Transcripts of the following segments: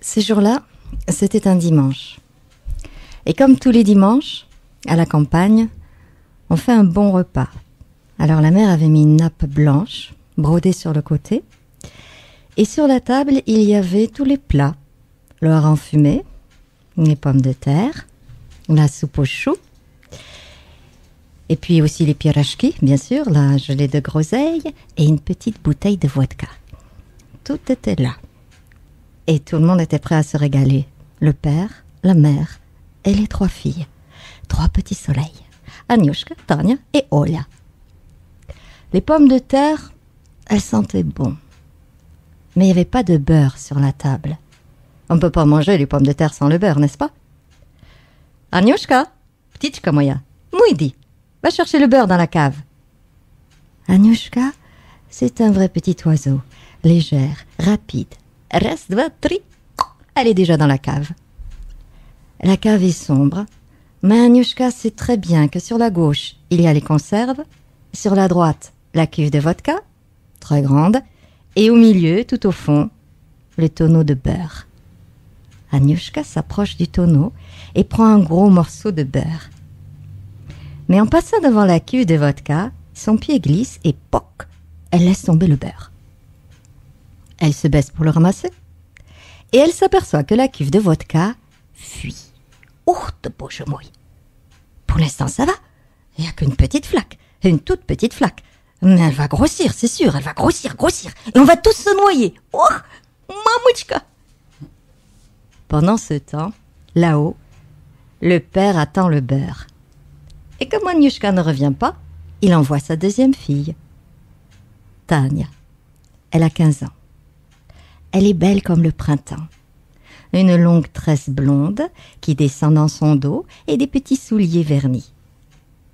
Ce jour-là, c'était un dimanche. Et comme tous les dimanches, à la campagne, on fait un bon repas. Alors la mère avait mis une nappe blanche, brodée sur le côté. Et sur la table, il y avait tous les plats. Le hareng fumé, les pommes de terre, la soupe aux choux. Et puis aussi les pierogi, bien sûr, la gelée de groseille et une petite bouteille de vodka. Tout était là. Et tout le monde était prêt à se régaler. Le père, la mère et les 3 filles. 3 petits soleils. Agnieszka, Tania et Olia. Les pommes de terre, elles sentaient bon. Mais il n'y avait pas de beurre sur la table. On ne peut pas manger les pommes de terre sans le beurre, n'est-ce pas? Agnieszka, ptička moja, muidi, va chercher le beurre dans la cave. Agnieszka, c'est un vrai petit oiseau, légère, rapide. Reste, va, tri. Elle est déjà dans la cave. La cave est sombre, mais Agnieszka sait très bien que sur la gauche, il y a les conserves, sur la droite, la cuve de vodka, très grande, et au milieu, tout au fond, le tonneau de beurre. Agnieszka s'approche du tonneau et prend un gros morceau de beurre. Mais en passant devant la cuve de vodka, son pied glisse et poc, elle laisse tomber le beurre. Elle se baisse pour le ramasser et elle s'aperçoit que la cuve de vodka fuit. De bouche mouille. Pour l'instant, ça va. Il n'y a qu'une petite flaque, une toute petite flaque. Mais elle va grossir, c'est sûr, elle va grossir. Et on va tous se noyer. Oh, mamouchka. Pendant ce temps, là-haut, le père attend le beurre. Et comme Agnieszka ne revient pas, il envoie sa deuxième fille, Tania. Elle a 15 ans. Elle est belle comme le printemps. Une longue tresse blonde qui descend dans son dos et des petits souliers vernis.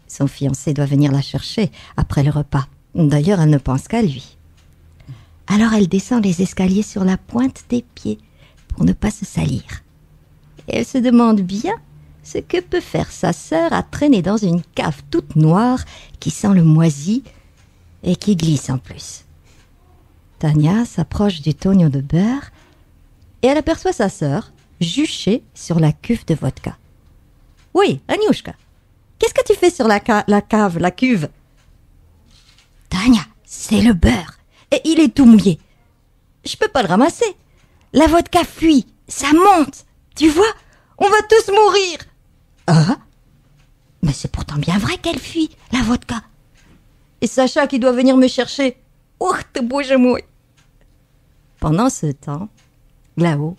Son fiancé doit venir la chercher après le repas. D'ailleurs, elle ne pense qu'à lui. Alors elle descend les escaliers sur la pointe des pieds pour ne pas se salir. Et elle se demande bien ce que peut faire sa sœur à traîner dans une cave toute noire qui sent le moisi et qui glisse en plus. Tania s'approche du tonneau de beurre et elle aperçoit sa sœur juchée sur la cuve de vodka. « Oui, Agnieszka, qu'est-ce que tu fais sur la cuve ?»« Tania, c'est le beurre et il est tout mouillé. Je peux pas le ramasser. La vodka fuit, ça monte. Tu vois, on va tous mourir. »« Ah, mais c'est pourtant bien vrai qu'elle fuit, la vodka. Et Sacha qui doit venir me chercher. Oh, te bouge moi. » Pendant ce temps, là-haut,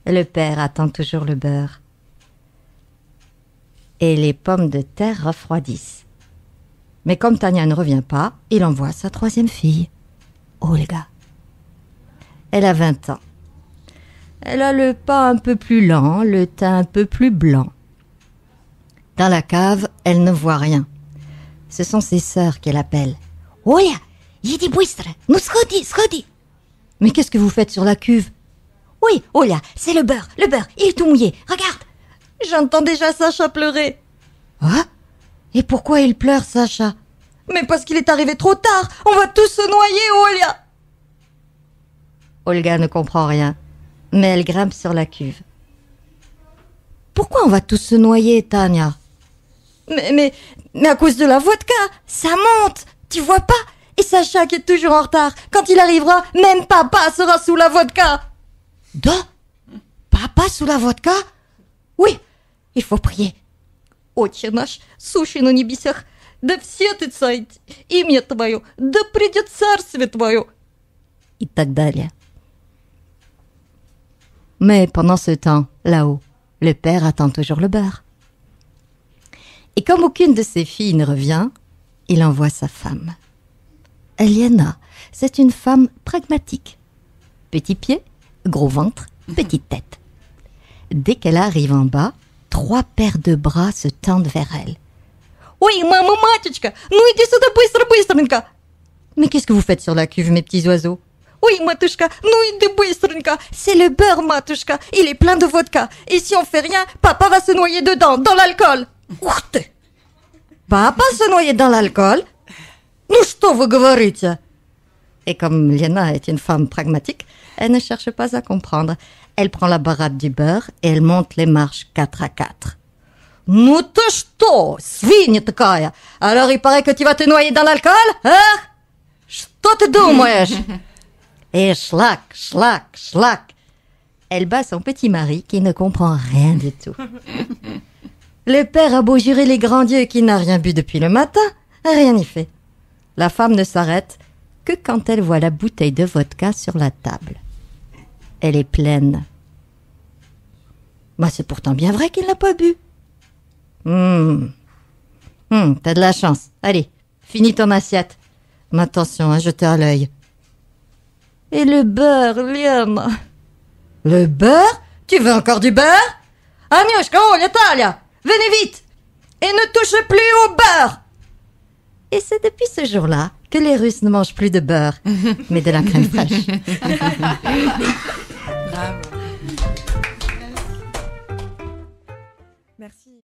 le père attend toujours le beurre. Et les pommes de terre refroidissent. Mais comme Tania ne revient pas, il envoie sa 3e fille, Olga. Elle a 20 ans. Elle a le pas un peu plus lent, le teint un peu plus blanc. Dans la cave, elle ne voit rien. Ce sont ses sœurs qu'elle appelle. « Olia, iди bystre, nous schodis. » « Mais qu'est-ce que vous faites sur la cuve ?»« Oui, Olia, c'est le beurre, il est tout mouillé, regarde. » J'entends déjà Sacha pleurer. « Ah ? Et pourquoi il pleure, Sacha ?»« Mais parce qu'il est arrivé trop tard, on va tous se noyer, Olia !» Olga ne comprend rien, mais elle grimpe sur la cuve. « Pourquoi on va tous se noyer, Tania ?»« Mais à cause de la vodka, ça monte, tu vois pas ? Et Sacha qui est toujours en retard, quand il arrivera, même papa sera sous la vodka. »« Papa sous la vodka ? Oui, il faut prier. »« Отче наш, сущий на небесах, да светится имя Твое, да придет царствие Твое. » Et так далее. Mais pendant ce temps, là-haut, le père attend toujours le beurre. Et comme aucune de ses filles ne revient, il envoie sa femme. Eliana, c'est une femme pragmatique. Petit pied, gros ventre, petite tête. Dès qu'elle arrive en bas, 3 paires de bras se tendent vers elle. « Oui, maman, matchka, nous iди сюда быстренько. »« Mais qu'est-ce que vous faites sur la cuve, mes petits oiseaux ?»« Oui, matouchka, nous iди быстренько. C'est le beurre, matouchka, il est plein de vodka. Et si on fait rien, papa va se noyer dedans, dans l'alcool. »« Papa se noyer dans l'alcool ? Ну что вы говорите ? Et comme Liana est une femme pragmatique, elle ne cherche pas à comprendre. Elle prend la baratte du beurre et elle monte les marches 4 à 4. « Ну ты что, свинья такая? Alors il paraît que tu vas te noyer dans l'alcool, hein? Что ты думаешь ?» Et schlac, schlac, schlac. Elle bat son petit mari qui ne comprend rien du tout. Le père a beau jurer les grands dieux qu'il n'a rien bu depuis le matin, rien n'y fait. La femme ne s'arrête que quand elle voit la bouteille de vodka sur la table. Elle est pleine. Bah, c'est pourtant bien vrai qu'il n'a pas bu. T'as de la chance. Allez, finis ton assiette. Mais attention, jetez à l'œil. Et le beurre, Liam. Le beurre? Tu veux encore du beurre? Agnieszka, Olia, Talia, venez vite! Et ne touchez plus au beurre! Et c'est depuis ce jour-là que les Russes ne mangent plus de beurre, mais de la crème fraîche. Bravo. Merci.